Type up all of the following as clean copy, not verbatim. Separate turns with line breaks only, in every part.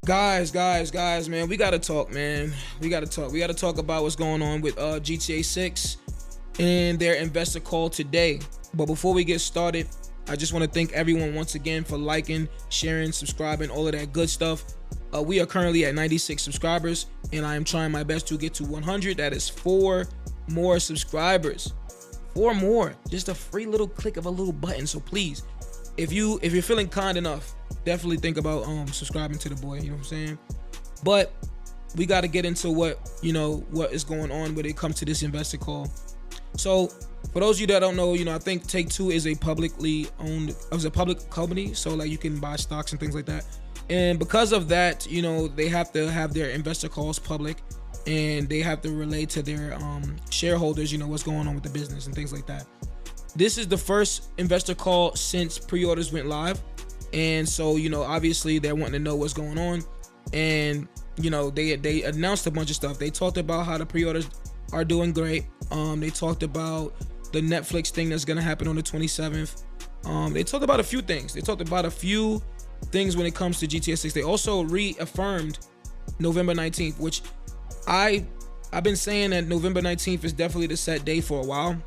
Guys, man, we gotta talk, man. We gotta talk about what's going on with GTA 6 and their investor call today. But before we get started, I just want to thank everyone once again for liking, sharing, subscribing, all of that good stuff. We are currently at 96 subscribers, and I am trying my best to get to 100. That is 4 more subscribers. 4 more. Just a free little click of a little button. So please, if you're feeling kind enough, definitely think about subscribing to the boy. You know what I'm saying? But we got to get into what is going on when it comes to this investor call. So for those of you that don't know, I think Take-Two is a public company, so like you can buy stocks and things like that. And because of that, they have to have their investor calls public, and they have to relay to their shareholders, what's going on with the business and things like that. This is the first investor call since pre-orders went live, and so obviously they're wanting to know what's going on. And they announced a bunch of stuff. They talked about how the pre-orders are doing great. They talked about the Netflix thing that's gonna happen on the 27th. They talked about a few things. When it comes to GTA 6. They also reaffirmed November 19th, which I've been saying that November 19th is definitely the set day for a while.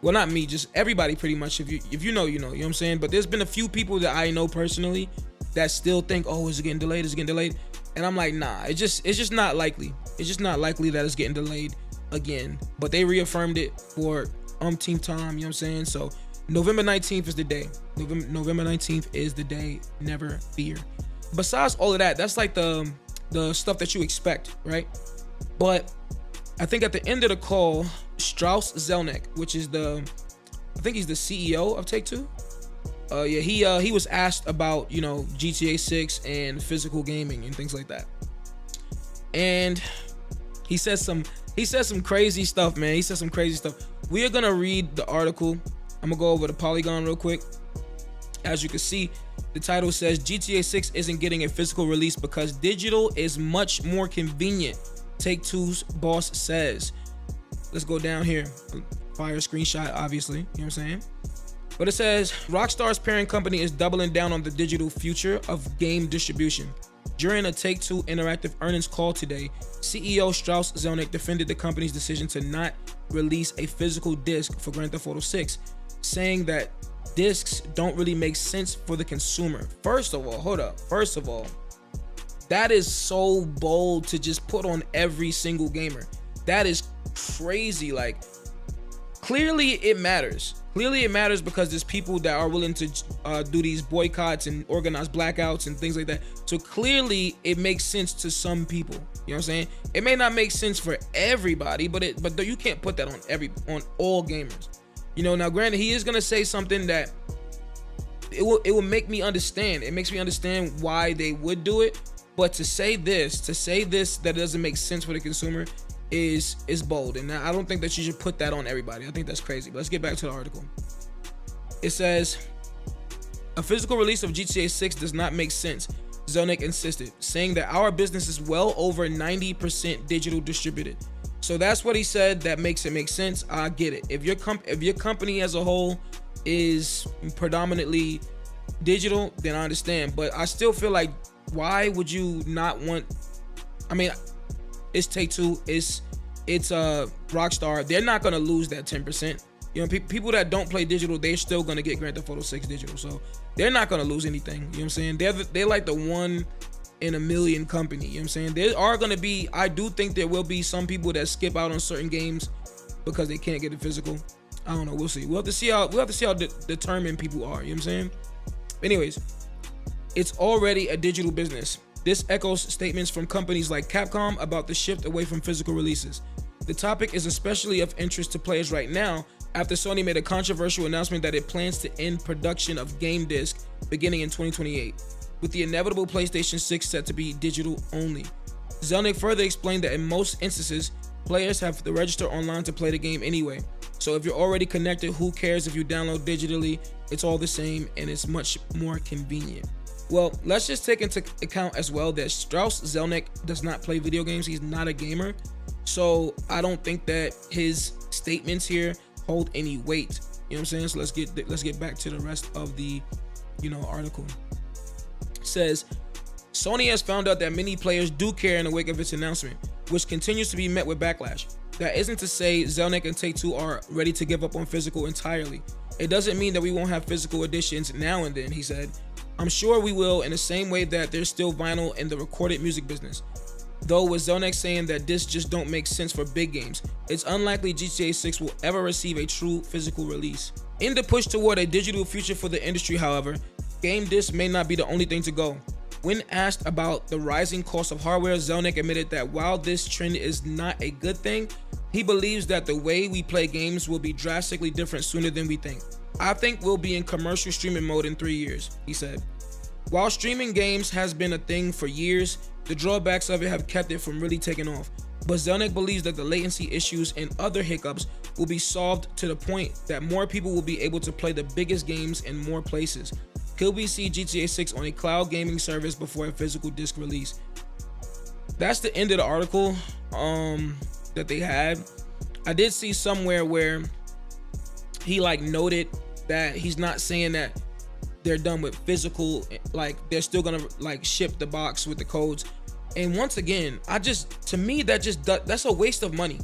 Well, not me, just everybody pretty much. If you know, you know what I'm saying? But there's been a few people that I know personally that still think, oh, is it getting delayed? And I'm like, nah, it's just not likely. It's just not likely that it's getting delayed again. But they reaffirmed it for umpteenth time, you know what I'm saying? So November 19th is the day. November 19th is the day, never fear. Besides all of that, that's like the stuff that you expect, right? But I think at the end of the call, Strauss Zelnick, which is I think he's the CEO of Take-Two. He was asked about, GTA 6 and physical gaming and things like that. And he says some crazy stuff, man. He said some crazy stuff. We are gonna read the article. I'm gonna go over the Polygon real quick. As you can see, the title says GTA 6 isn't getting a physical release because digital is much more convenient, Take-Two's boss says. Let's go down here. Fire screenshot, obviously, you know what I'm saying? But it says, Rockstar's parent company is doubling down on the digital future of game distribution. During a Take-Two Interactive earnings call today, CEO Strauss Zelnick defended the company's decision to not release a physical disc for Grand Theft Auto 6, saying that discs don't really make sense for the consumer. First of all, that is so bold to just put on every single gamer. That is crazy. Like, clearly it matters. Because there's people that are willing to do these boycotts and organize blackouts and things like that. So clearly it makes sense to some people. You know what I'm saying? It may not make sense for everybody, but you can't put that on all gamers. Now granted, he is gonna say something that it will make me understand. It makes me understand why they would do it. But to say this that doesn't make sense for the consumer is bold, and I don't think that you should put that on everybody. I think that's crazy. But let's get back to the article. It says, a physical release of GTA 6 does not make sense, Zelnick insisted, saying that our business is well over 90% digital distributed. So that's what he said. That makes it make sense. I get it. If your company as a whole is predominantly digital, then I understand. But I still feel like, why would you not want? I mean, it's Take-Two, it's Rockstar. They're not gonna lose that 10%. People that don't play digital, they're still gonna get Grand Theft Auto 6 digital. So they're not gonna lose anything. You know what I'm saying? They're like the 1 in a million company. You know what I'm saying? There are gonna be, I do think there will be some people that skip out on certain games because they can't get it physical. I don't know. We'll see. We'll have to see how determined people are. You know what I'm saying? Anyways, it's already a digital business. This echoes statements from companies like Capcom about the shift away from physical releases. The topic is especially of interest to players right now after Sony made a controversial announcement that it plans to end production of game discs beginning in 2028, with the inevitable PlayStation 6 set to be digital only. Zelnick further explained that in most instances, players have to register online to play the game anyway. So if you're already connected, who cares if you download digitally? It's all the same and it's much more convenient. Well, let's just take into account as well that Strauss Zelnick does not play video games. He's not a gamer. So I don't think that his statements here hold any weight. You know what I'm saying? So let's get back to the rest of the article. It says, Sony has found out that many players do care in the wake of its announcement, which continues to be met with backlash. That isn't to say Zelnick and Take-Two are ready to give up on physical entirely. It doesn't mean that we won't have physical editions now and then, he said. I'm sure we will, in the same way that there's still vinyl in the recorded music business. Though with Zelnick saying that discs just don't make sense for big games, it's unlikely GTA 6 will ever receive a true physical release. In the push toward a digital future for the industry, however, game discs may not be the only thing to go. When asked about the rising cost of hardware, Zelnick admitted that while this trend is not a good thing, he believes that the way we play games will be drastically different sooner than we think. I think we'll be in commercial streaming mode in 3 years, he said. While streaming games has been a thing for years, the drawbacks of it have kept it from really taking off. But Zelnick believes that the latency issues and other hiccups will be solved to the point that more people will be able to play the biggest games in more places. Could we see GTA 6 on a cloud gaming service before a physical disc release? That's the end of the article that they had. I did see somewhere where he noted that he's not saying that they're done with physical, they're still gonna ship the box with the codes. And once again, to me that's a waste of money.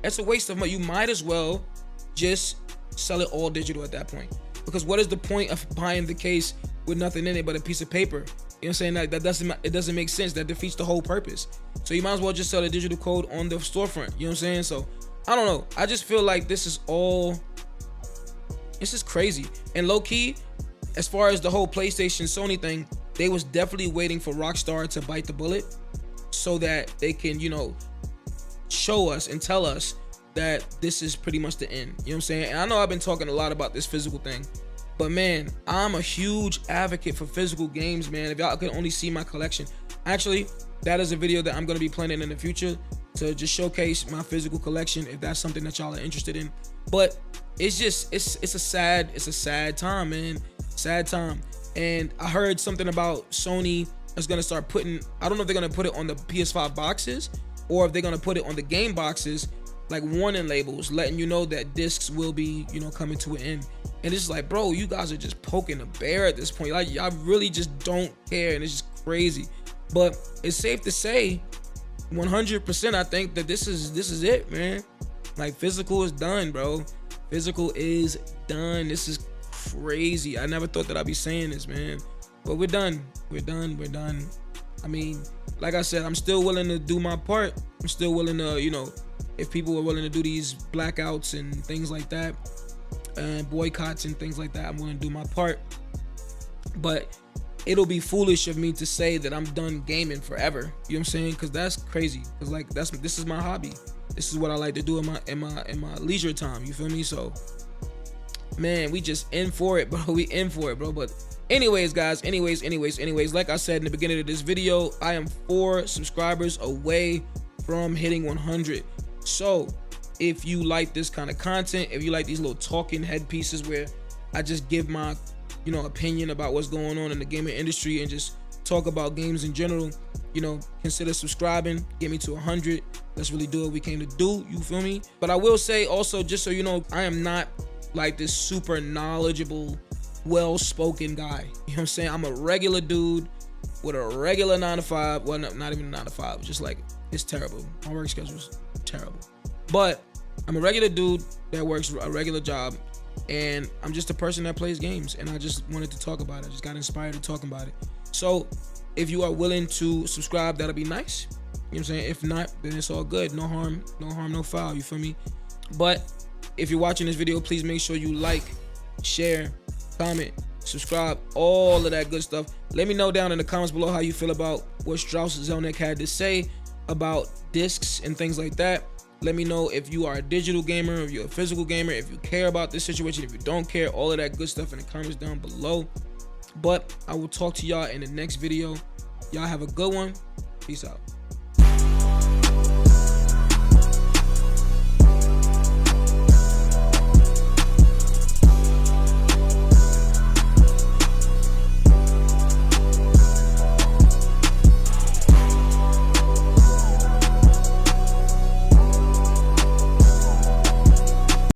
That's a waste of money. You might as well just sell it all digital at that point. Because what is the point of buying the case with nothing in it but a piece of paper? You know what I'm saying? It doesn't make sense. That defeats the whole purpose. So you might as well just sell the digital code on the storefront. You know what I'm saying? So I don't know. I just feel like this is crazy. And low key, as far as the whole PlayStation Sony thing, they was definitely waiting for Rockstar to bite the bullet so that they can, show us and tell us that this is pretty much the end. You know what I'm saying? And I know I've been talking a lot about this physical thing, but man, I'm a huge advocate for physical games, man. If y'all could only see my collection. Actually, that is a video that I'm gonna be planning in the future to just showcase my physical collection if that's something that y'all are interested in. But it's a sad time, man. Sad time. And I heard something about Sony is gonna start putting, I don't know if they're gonna put it on the PS5 boxes or if they're gonna put it on the game boxes, like warning labels letting you know that discs will be, coming to an end. And it's like, bro, you guys are just poking a bear at this point. Like, y'all really just don't care, and it's just crazy. But it's safe to say 100% I think that this is it, man. Like, physical is done, bro. Physical is done. This is crazy. I never thought that I'd be saying this, man. But we're done. We're done. I mean, like I said, I'm still willing to do my part. I'm still willing to, if people are willing to do these blackouts and things like that, and boycotts and things like that, I'm willing to do my part. But it'll be foolish of me to say that I'm done gaming forever. You know what I'm saying? Because that's crazy. Because this is my hobby. This is what I like to do in my leisure time. You feel me? So, man, we just in for it, bro. We in for it, bro. But anyways, guys, anyways, like I said in the beginning of this video, I am 4 subscribers away from hitting 100. So if you like this kind of content, if you like these little talking head pieces where I just give my opinion about what's going on in the gaming industry and just talk about games in general, consider subscribing. Get me to 100. Let's really do what we came to do. You feel me? But I will say also, just so you know, I am not like this super knowledgeable, well-spoken guy. You know what I'm saying? I'm a regular dude with a regular 9 to 5. Well, not even 9 to 5. Just like, it's terrible. My work schedule's terrible. But I'm a regular dude that works a regular job, and I'm just a person that plays games, and I just wanted to talk about it. I just got inspired to talk about it. So if you are willing to subscribe, that'll be nice. You know what I'm saying? If not, then it's all good. No harm, no foul. You feel me? But if you're watching this video, please make sure you like, share, comment, subscribe, all of that good stuff. Let me know down in the comments below how you feel about what Strauss Zelnick had to say about discs and things like that. Let me know if you are a digital gamer, if you're a physical gamer, if you care about this situation, if you don't care, all of that good stuff in the comments down below. But I will talk to y'all in the next video. Y'all have a good one. Peace out.